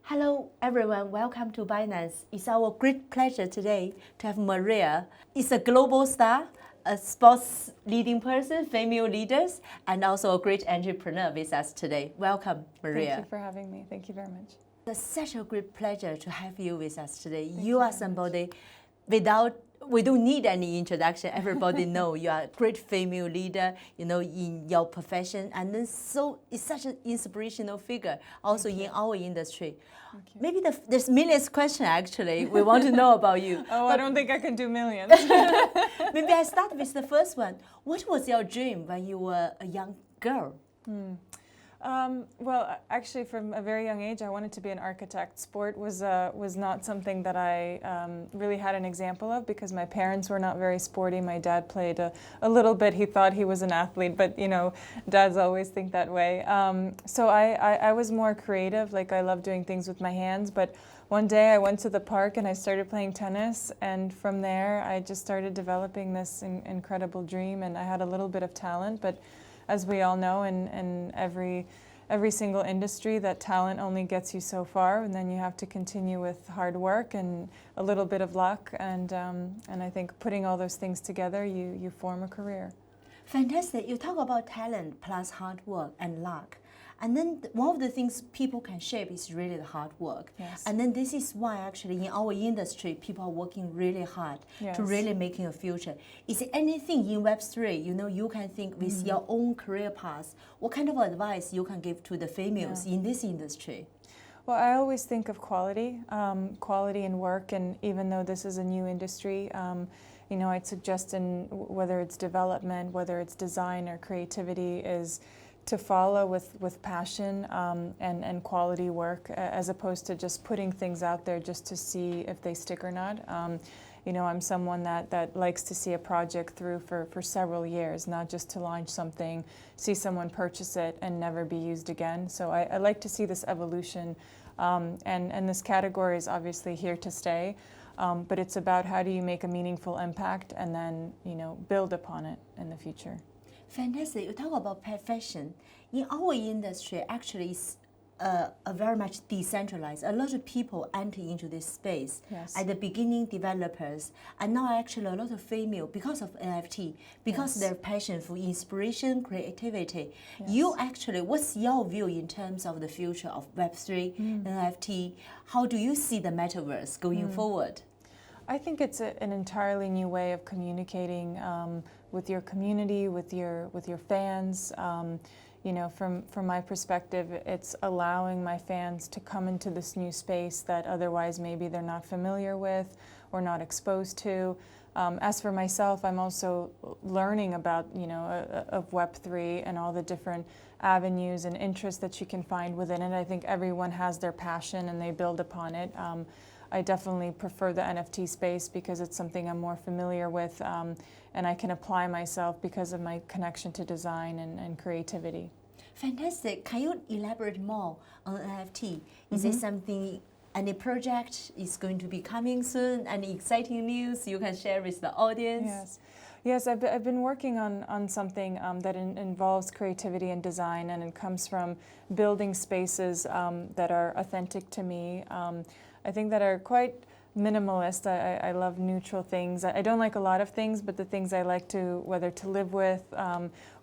Hello everyone, welcome to Binance. It's our great pleasure today to have Maria. It's a global star, a sports leading person, female leaders, and also a great entrepreneur with us today. Welcome, Maria. Thank you for having me. Thank you very much. It's such a great pleasure to have you with us today. Thank You are somebody we don't need any introduction. Everybody know you are a great female leader, in your profession, and then so it's such an inspirational figure also in our industry. Maybe there's millions questions actually we want to know about you. I don't think I can do millions. Maybe I start with the first one. What was your dream when you were a young girl? Well, actually, from a very young age, I wanted to be an architect. Sport was not something that I really had an example of because my parents were not very sporty. My dad played a little bit. He thought he was an athlete, but dads always think that way. So I was more creative. Like I love doing things with my hands. But one day I went to the park and I started playing tennis, and from there I just started developing this incredible dream. And I had a little bit of talent, but as we all know, in every single industry, that talent only gets you so far, and then you have to continue with hard work and a little bit of luck, and I think putting all those things together, you form a career. Fantastic. You talk about talent plus hard work and luck. And then one of the things people can shape is really the hard work. Yes. And then this is why actually in our industry, people are working really hard to really making a future. Is there anything in Web3, you can think with your own career path, what kind of advice you can give to the females in this industry? Well, I always think of quality in work, and even though this is a new industry, I'd suggest whether it's development, whether it's design or creativity, is to follow with passion and quality work, as opposed to just putting things out there just to see if they stick or not. I'm someone that likes to see a project through for several years, not just to launch something, see someone purchase it and never be used again. So I like to see this evolution, and this category is obviously here to stay, but it's about how do you make a meaningful impact and then build upon it in the future. Fantastic. You talk about profession. In our industry, actually, it's very much decentralized. A lot of people enter into this space. Yes. At the beginning, developers, and now actually a lot of female, because of NFT, because of their passion for inspiration, creativity. Yes. You actually, what's your view in terms of the future of Web3, NFT? How do you see the metaverse going forward? I think it's an entirely new way of communicating with your community, with your fans. From my perspective, it's allowing my fans to come into this new space that otherwise maybe they're not familiar with or not exposed to. As for myself, I'm also learning about of Web3 and all the different avenues and interests that you can find within it. I think everyone has their passion and they build upon it. I definitely prefer the NFT space because it's something I'm more familiar with, and I can apply myself because of my connection to design and creativity. Fantastic. Can you elaborate more on NFT? Is it something, any project is going to be coming soon? Any exciting news you can share with the audience? Yes, I've been working on something that involves creativity and design, and it comes from building spaces that are authentic to me. I think that are quite minimalist. I love neutral things. I don't like a lot of things, but the things I like to, whether to live with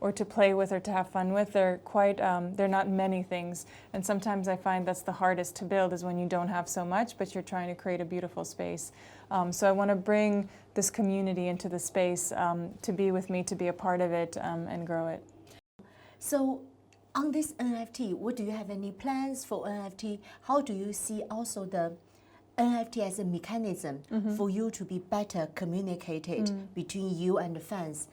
or to play with or to have fun with, they're not many things. And sometimes I find that's the hardest to build, is when you don't have so much, but you're trying to create a beautiful space. So I want to bring this community into the space to be with me, to be a part of it and grow it. So on this NFT, what do you have any plans for NFT? How do you see also the NFT as a mechanism for you to be better communicated between you and the fans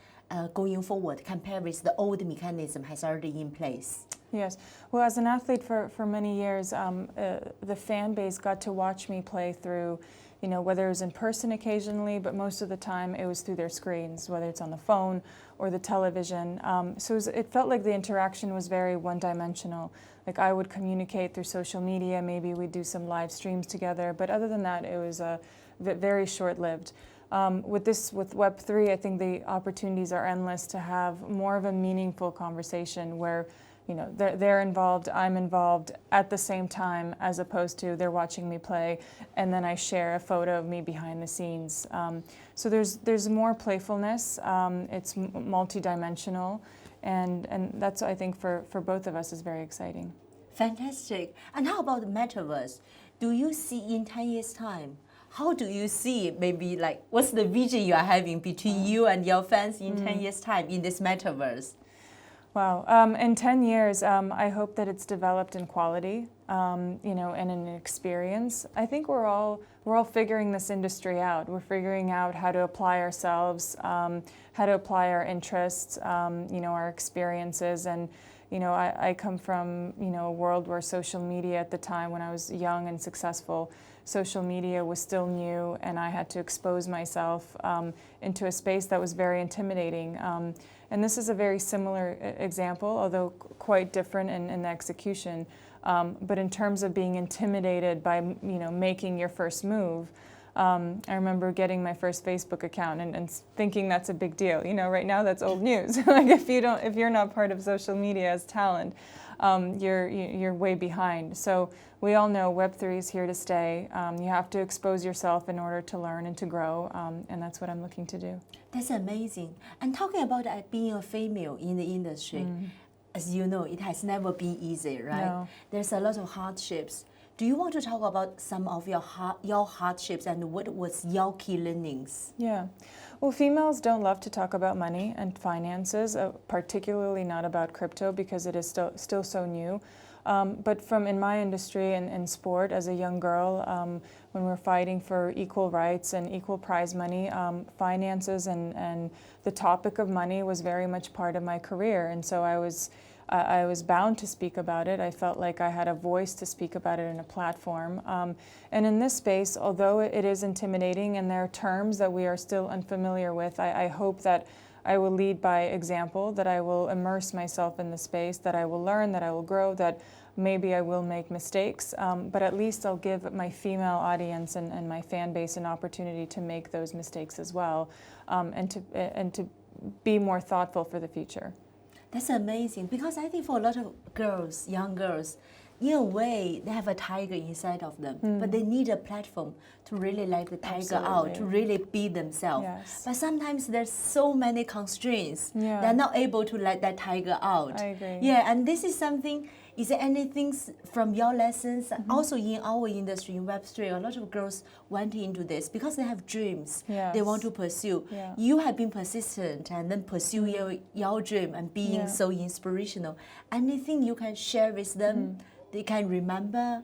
going forward, compared with the old mechanism has already in place? Yes. Well, as an athlete for many years, the fan base got to watch me play through, whether it was in person occasionally, but most of the time it was through their screens, whether it's on the phone or the television. So it felt like the interaction was very one-dimensional. Like I would communicate through social media, maybe we'd do some live streams together, but other than that, it was very short-lived. With Web3, I think the opportunities are endless to have more of a meaningful conversation where they're involved, I'm involved at the same time, as opposed to they're watching me play and then I share a photo of me behind the scenes. So there's more playfulness. It's multidimensional, and that's, I think, for both of us is very exciting. Fantastic. And how about the metaverse? Do you see in 10 years' time? How do you see it? Maybe like, what's the vision you are having between you and your fans in 10 years' time in this metaverse? Wow. In 10 years, I hope that it's developed in quality, and in experience. I think we're all figuring this industry out. We're figuring out how to apply ourselves, how to apply our interests, our experiences. And, I come from, a world where social media at the time when I was young and successful, social media was still new, and I had to expose myself into a space that was very intimidating. And this is a very similar example, although quite different in the execution. But in terms of being intimidated by, making your first move, I remember getting my first Facebook account and thinking that's a big deal. Right now that's old news. Like if you're not part of social media as talent, you're way behind. So we all know Web3 is here to stay. You have to expose yourself in order to learn and to grow, and that's what I'm looking to do. That's amazing. And talking about being a female in the industry, as you know, it has never been easy, right? No. There's a lot of hardships. Do you want to talk about some of your hardships and what was your key learnings? Yeah. Well, females don't love to talk about money and finances, particularly not about crypto because it is still so new. But in my industry and in sport, as a young girl, when we're fighting for equal rights and equal prize money, finances and the topic of money was very much part of my career. And so I was bound to speak about it. I felt like I had a voice to speak about it in a platform. And in this space, although it is intimidating and there are terms that we are still unfamiliar with, I hope that I will lead by example, that I will immerse myself in the space, that I will learn, that I will grow, that maybe I will make mistakes, but at least I'll give my female audience and my fan base an opportunity to make those mistakes as well, and to be more thoughtful for the future. That's amazing, because I think for a lot of girls, young girls, in a way, they have a tiger inside of them, but they need a platform to really let the tiger out, to really be themselves. Yes. But sometimes there's so many constraints, Yeah. they're not able to let that tiger out. I agree. Yeah, and this is something, is there anything from your lessons? Also in our industry, in Web3, a lot of girls went into this because they have dreams Yes. they want to pursue. Yeah. You have been persistent and then pursue your dream and being Yeah. so inspirational. Anything you can share with them? They can remember?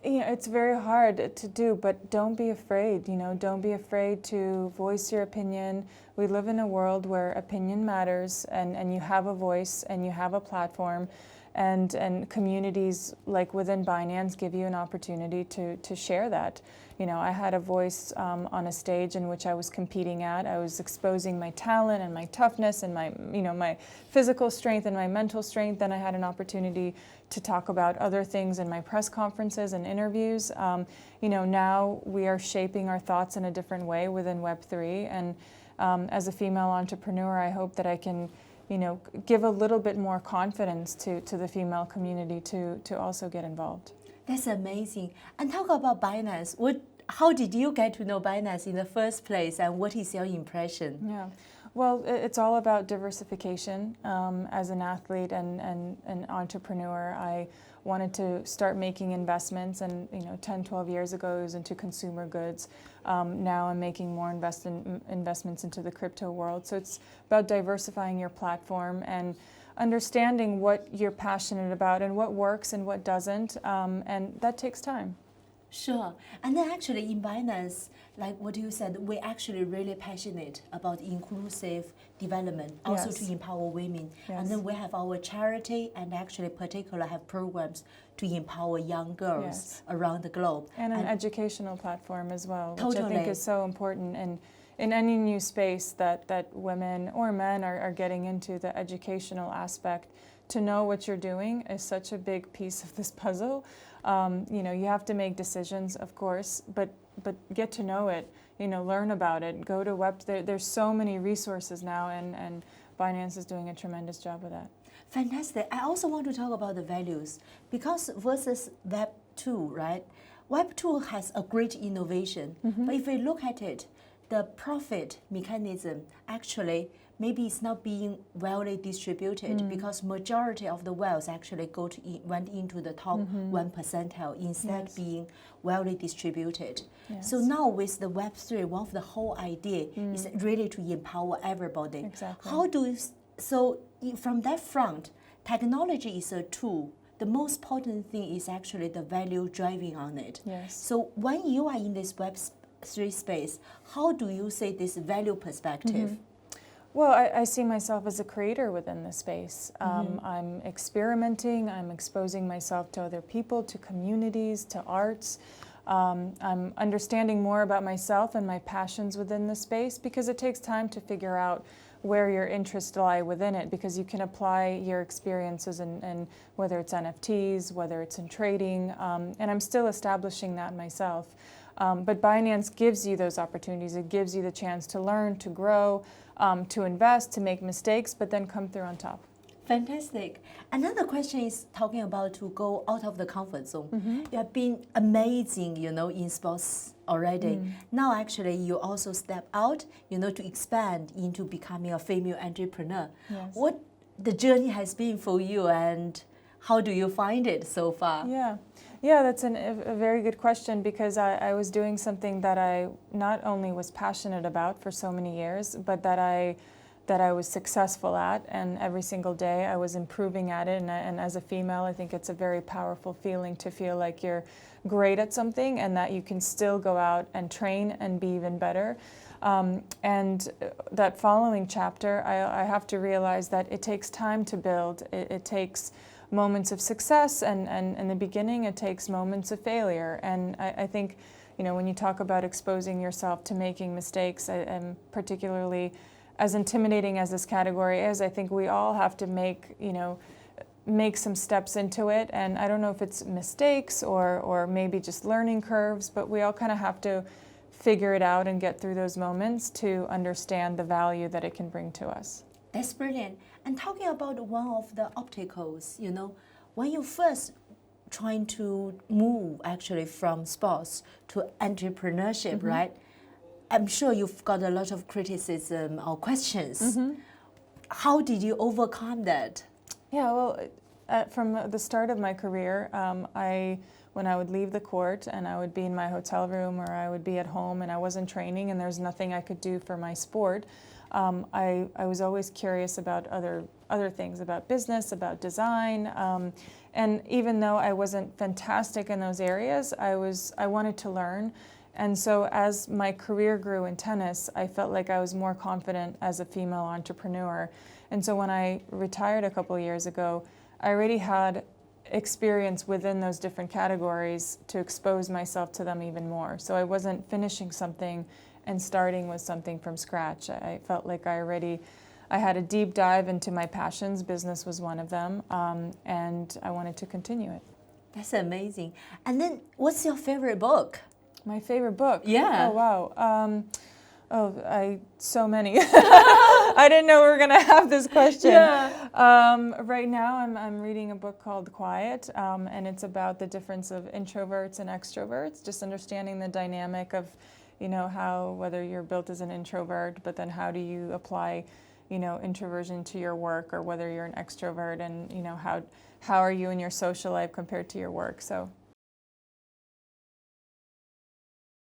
It's very hard to do, but don't be afraid, don't be afraid to voice your opinion. We live in a world where opinion matters, and you have a voice and you have a platform, and communities like within Binance give you an opportunity to share that. I had a voice on a stage in which I was competing at. I was exposing my talent and my toughness and my physical strength and my mental strength. Then I had an opportunity to talk about other things in my press conferences and interviews. Now we are shaping our thoughts in a different way within Web3. And as a female entrepreneur, I hope that I can give a little bit more confidence to the female community to also get involved. That's amazing. And talk about Binance. How did you get to know Binance in the first place, and what is your impression? Yeah, well, it's all about diversification. As an athlete and an entrepreneur, I wanted to start making investments, and 10, 12 years ago it was into consumer goods. Now I'm making more investments into the crypto world. So it's about diversifying your platform and understanding what you're passionate about and what works and what doesn't, and that takes time. Sure. And then actually in Binance, like what you said, we're actually really passionate about inclusive development, also Yes. to empower women. Yes. And then we have our charity, and actually particularly have programs to empower young girls Yes. around the globe. And an educational platform as well, which I Totally. think is so important. And in any new space that women or men are getting into, the educational aspect, to know what you're doing is such a big piece of this puzzle. You have to make decisions, of course, but get to know it, learn about it, go to there's so many resources now, and Binance is doing a tremendous job of that. Fantastic. I also want to talk about the values because versus Web 2, right? Web 2 has a great innovation, but if we look at it, the profit mechanism actually maybe it's not being well distributed because majority of the wealth actually went into the top 1 percentile instead being well distributed. So now with the Web3, one of the whole idea is really to empower everybody. Exactly. How do you, so from that front, technology is a tool. The most important thing is actually the value driving on it. Yes. So when you are in this Web3 space, how do you say this value perspective? Well, I see myself as a creator within the space. I'm experimenting, I'm exposing myself to other people, to communities, to arts. I'm understanding more about myself and my passions within the space because it takes time to figure out where your interests lie within it, because you can apply your experiences in whether it's NFTs, whether it's in trading, and I'm still establishing that myself. But Binance gives you those opportunities. It gives you the chance to learn, to grow, to invest, to make mistakes, but then come through on top. Fantastic. Another question is talking about to go out of the comfort zone. You have been amazing, in sports already. Now actually you also step out, to expand into becoming a female entrepreneur. Yes. What the journey has been for you and how do you find it so far? Yeah, that's a very good question because I was doing something that I not only was passionate about for so many years, but that I was successful at, and every single day I was improving at it. And as a female, I think it's a very powerful feeling to feel like you're great at something and that you can still go out and train and be even better. And that following chapter, I have to realize that it takes time to build. It takes moments of success, and in the beginning it takes moments of failure. And I think, when you talk about exposing yourself to making mistakes, and particularly as intimidating as this category is, I think we all have to make some steps into it. And I don't know if it's mistakes or maybe just learning curves, but we all kind of have to figure it out and get through those moments to understand the value that it can bring to us. That's brilliant. And talking about one of the obstacles, when you first trying to move actually from sports to entrepreneurship, right? I'm sure you've got a lot of criticism or questions. How did you overcome that? Yeah, well, from the start of my career, when I would leave the court and I would be in my hotel room or I would be at home and I wasn't training and there's nothing I could do for my sport, I was always curious about other things, about business, about design, and even though I wasn't fantastic in those areas, I wanted to learn. And so as my career grew in tennis, I felt like I was more confident as a female entrepreneur. And so when I retired a couple of years ago, I already had experience within those different categories to expose myself to them even more. So I wasn't finishing something and starting with something from scratch. I felt like I had a deep dive into my passions. Business was one of them, and I wanted to continue it. That's amazing. And then what's your favorite book? My favorite book? Yeah. Oh, wow. So many. I didn't know we were going to have this question. Yeah. Right now I'm reading a book called Quiet, and it's about the difference of introverts and extroverts, just understanding the dynamic of, how, whether you're built as an introvert, but then how do you apply, introversion to your work, or whether you're an extrovert, and, how are you in your social life compared to your work. So